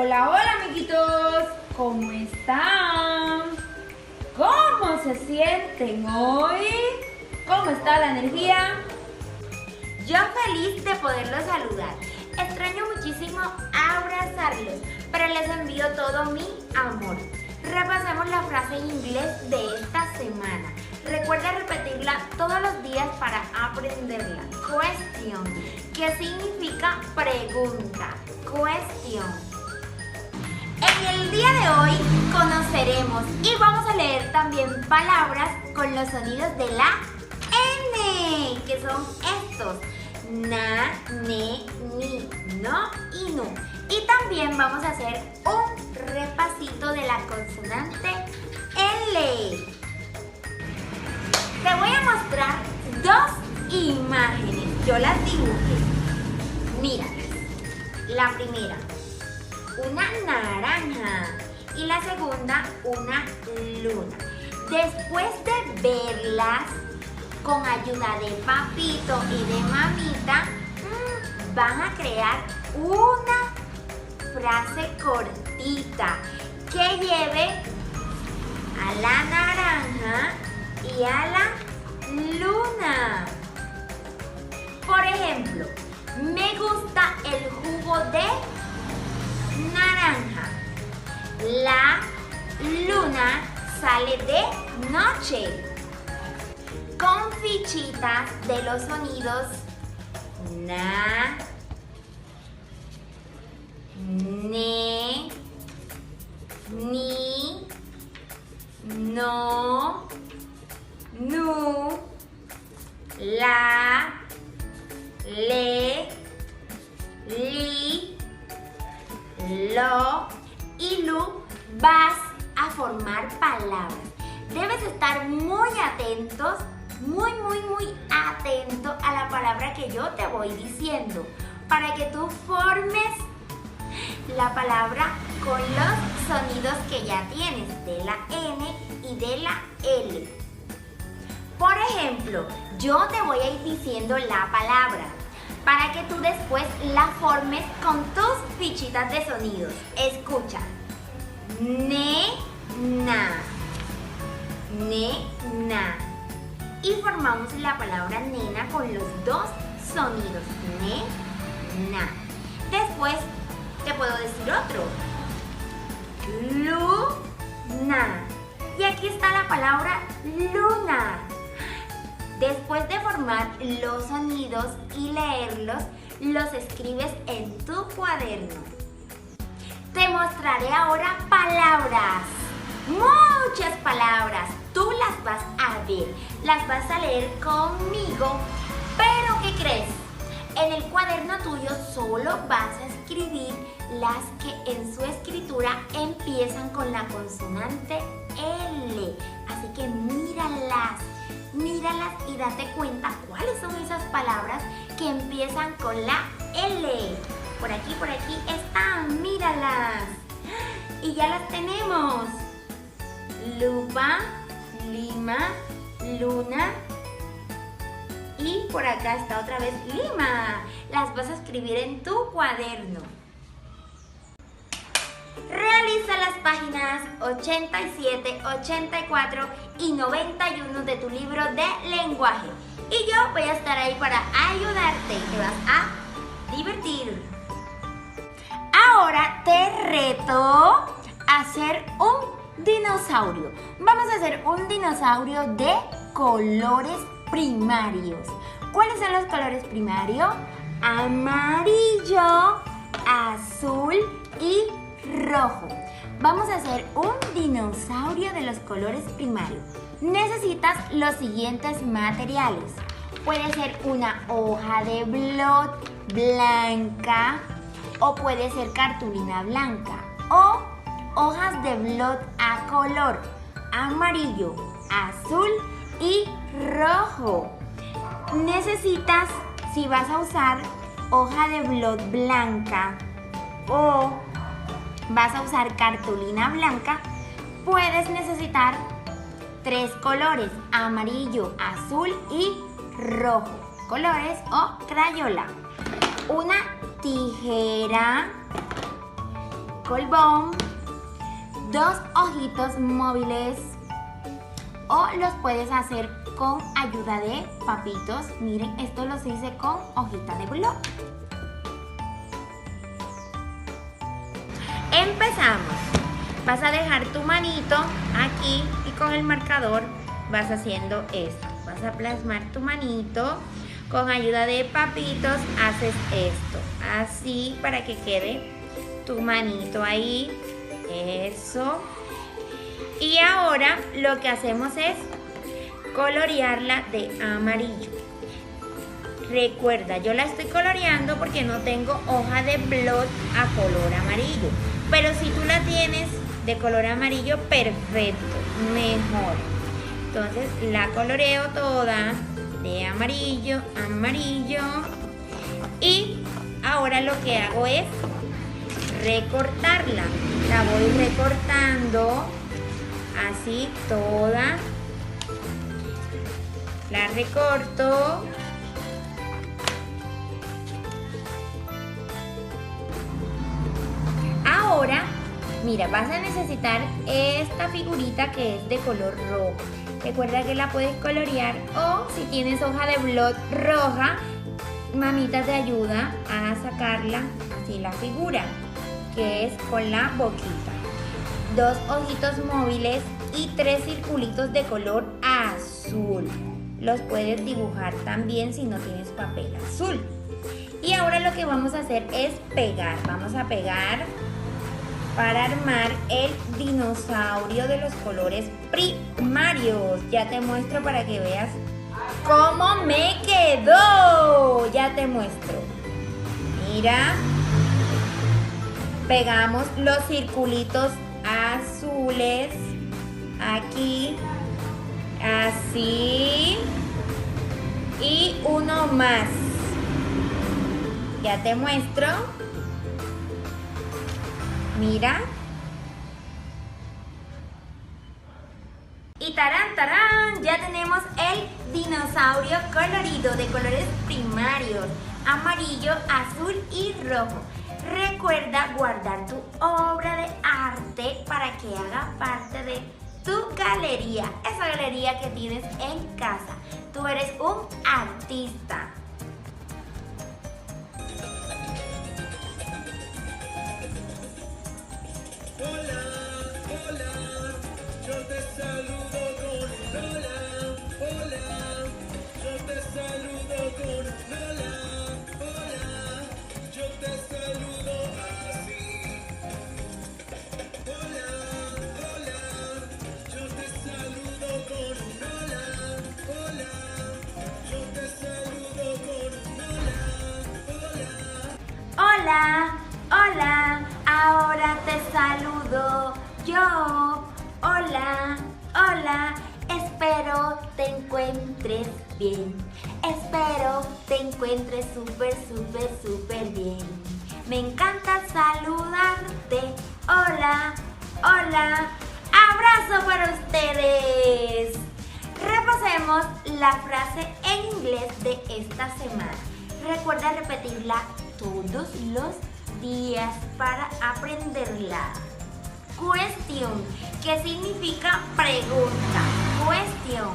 Hola, hola amiguitos, ¿cómo están? ¿Cómo se sienten hoy? ¿Cómo está la energía? Yo feliz de poderlos saludar. Extraño muchísimo abrazarlos, pero les envío todo mi amor. Repasemos la frase en inglés de esta semana. Recuerda repetirla todos los días para aprenderla. Question, que significa pregunta. Question. En el día de hoy conoceremos y vamos a leer también palabras con los sonidos de la N, que son estos: na, ne, ni, no y nu. Y también vamos a hacer un repasito de la consonante L. Te voy a mostrar dos imágenes. Yo las dibujé. Míralas. La primera, una naranja, y la segunda, una luna. Después de verlas con ayuda de papito y de mamita, van a crear una frase cortita que lleve a la naranja y a la luna. Por ejemplo, me gusta el jugo de naranja. La luna sale de noche. Con fichitas de los sonidos na, ne, ni, no, nu, la, le, li, lo y lu, vas a formar palabras. Debes estar muy atentos, muy atento a la palabra que yo te voy diciendo, para que tú formes la palabra con los sonidos que ya tienes, de la N y de la L. Por ejemplo, yo te voy a ir diciendo la palabra para que tú después la formes con tus fichitas de sonidos. Escucha. Nena. Nena. Y formamos la palabra nena con los dos sonidos. Nena. Después te puedo decir otro. Luna. Y aquí está la palabra luna. Después de formar los sonidos y leerlos, los escribes en tu cuaderno. Te mostraré ahora palabras, muchas palabras. Tú las vas a ver, las vas a leer conmigo. Pero ¿qué crees? En el cuaderno tuyo solo vas a escribir las que en su escritura empiezan con la consonante L. Así que míralas y date cuenta cuáles son esas palabras que empiezan con la L. Por aquí están, míralas. Y ya las tenemos. Lupa, lima, luna. Y por acá está otra vez lima. Las vas a escribir en tu cuaderno. Realiza las páginas 87, 84 y 91 de tu libro de lenguaje. Y yo voy a estar ahí para ayudarte. Te vas a divertir. Ahora te reto a hacer un dinosaurio. Vamos a hacer un dinosaurio de colores primarios. ¿Cuáles son los colores primarios? Amarillo, azul y rojo. Vamos a hacer un dinosaurio de los colores primarios. Necesitas los siguientes materiales. Puede ser una hoja de blot blanca, o puede ser cartulina blanca, o hojas de blot a color amarillo, azul y rojo. Necesitas, si vas a usar hoja de blot blanca o vas a usar cartulina blanca, puedes necesitar 3 colores: amarillo, azul y rojo. Colores o crayola. Una tijera colbón, 2 ojitos móviles o los puedes hacer con ayuda de papitos. Miren, esto los hice con hojita de blog. Empezamos. Vas a dejar tu manito aquí y con el marcador vas haciendo esto. Vas a plasmar tu manito. Con ayuda de papitos haces esto. Así para que quede tu manito ahí. Eso. Y ahora lo que hacemos es colorearla de amarillo. Recuerda, yo la estoy coloreando porque no tengo hoja de blot a color amarillo. Pero si tú la tienes de color amarillo, perfecto, mejor. Entonces la coloreo toda de amarillo, amarillo. Y ahora lo que hago es recortarla. La voy recortando así toda. La recorto. Ahora, mira, vas a necesitar esta figurita que es de color rojo. Recuerda que la puedes colorear o si tienes hoja de blot roja, mamita te ayuda a sacarla así la figura, que es con la boquita. 2 ojitos móviles y 3 circulitos de color azul. Los puedes dibujar también si no tienes papel azul. Y ahora lo que vamos a hacer es pegar. Vamos a pegar para armar el dinosaurio de los colores primarios. Ya te muestro para que veas cómo me quedó. Ya te muestro. Mira. Pegamos los circulitos azules aquí, así, y uno más. Ya te muestro. Mira. Y tarán, tarán, ya tenemos el dinosaurio colorido de colores primarios, amarillo, azul y rojo. Recuerda guardar tu obra de arte para que haga parte de tu galería, esa galería que tienes en casa. Tú eres un artista. Hola, hola, yo te saludo con hola, hola, yo te saludo con hola, hola, yo te saludo así. Hola, hola, yo te saludo con hola, hola, yo te saludo con hola, hola. Hola, hola, ahora te saludo yo. Hola, hola, espero te encuentres bien. Espero te encuentres súper, súper, súper bien. Me encanta saludarte. Hola, hola, abrazo para ustedes. Repasemos la frase en inglés de esta semana. Recuerda repetirla todos los días para aprenderla. Question, que significa pregunta. Question.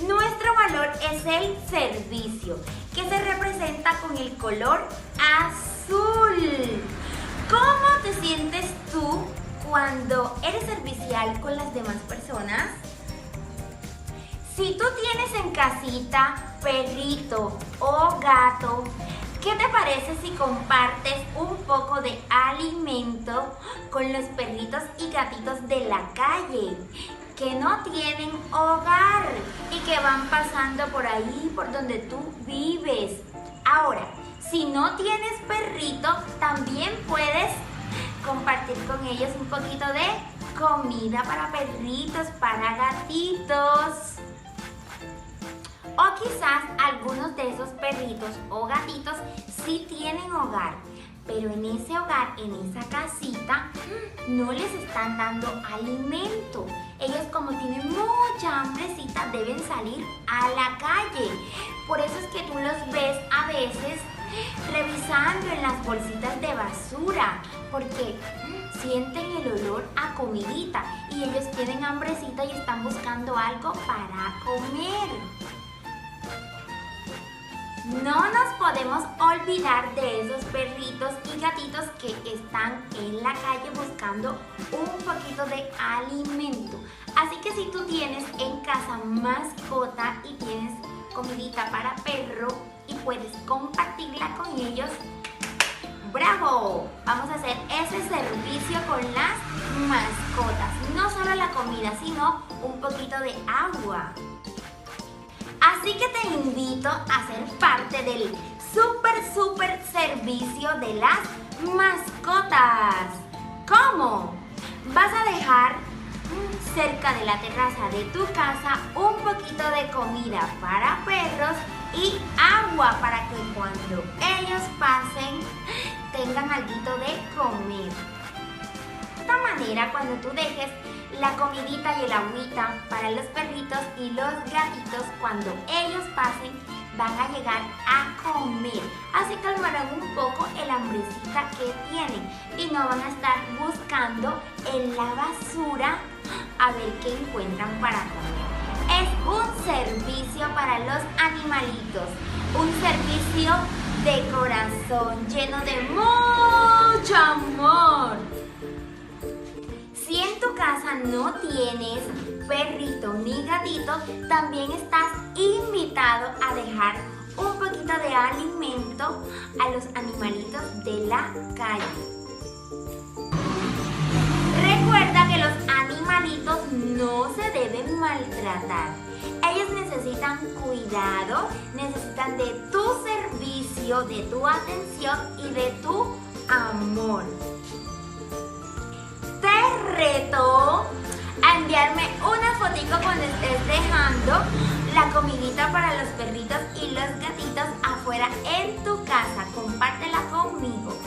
Nuestro valor es el servicio, que se representa con el color azul. ¿Cómo te sientes tú cuando eres servicial con las demás personas? Si tú tienes en casita perrito o gato, ¿qué te parece si compartes un poco de alimento con los perritos y gatitos de la calle que no tienen hogar y que van pasando por ahí, por donde tú vives? Ahora, si no tienes perrito, también puedes compartir con ellos un poquito de comida para perritos, para gatitos. O quizás algunos de esos perritos o gatitos sí tienen hogar, pero en ese hogar, en esa casita, no les están dando alimento. Ellos, como tienen mucha hambrecita, deben salir a la calle. Por eso es que tú los ves a veces revisando en las bolsitas de basura, porque sienten el olor a comidita y ellos tienen hambrecita y están buscando algo para comer. No nos podemos olvidar de esos perritos y gatitos que están en la calle buscando un poquito de alimento. Así que si tú tienes en casa mascota y tienes comidita para perro y puedes compartirla con ellos, ¡bravo! Vamos a hacer ese servicio con las mascotas. No solo la comida, sino un poquito de agua. Así que te invito a ser parte del súper servicio de las mascotas. ¿Cómo? Vas a dejar cerca de la terraza de tu casa un poquito de comida para perros y agua para que cuando ellos pasen tengan algo de comer. De esta manera, cuando tú dejes la comidita y el agüita para los perritos y los gatitos, cuando ellos pasen van a llegar a comer. Así calmarán un poco el hambrecita que tienen y no van a estar buscando en la basura a ver qué encuentran para comer. Es un servicio para los animalitos, un servicio de corazón lleno de mucho amor. Si en tu casa no tienes perrito ni gatito, también estás invitado a dejar un poquito de alimento a los animalitos de la calle. Recuerda que los animalitos no se deben maltratar. Ellos necesitan cuidado, necesitan de tu servicio, de tu atención y de tu amor. Te reto a enviarme una fotito cuando estés dejando la comidita para los perritos y los gatitos afuera en tu casa. Compártela conmigo.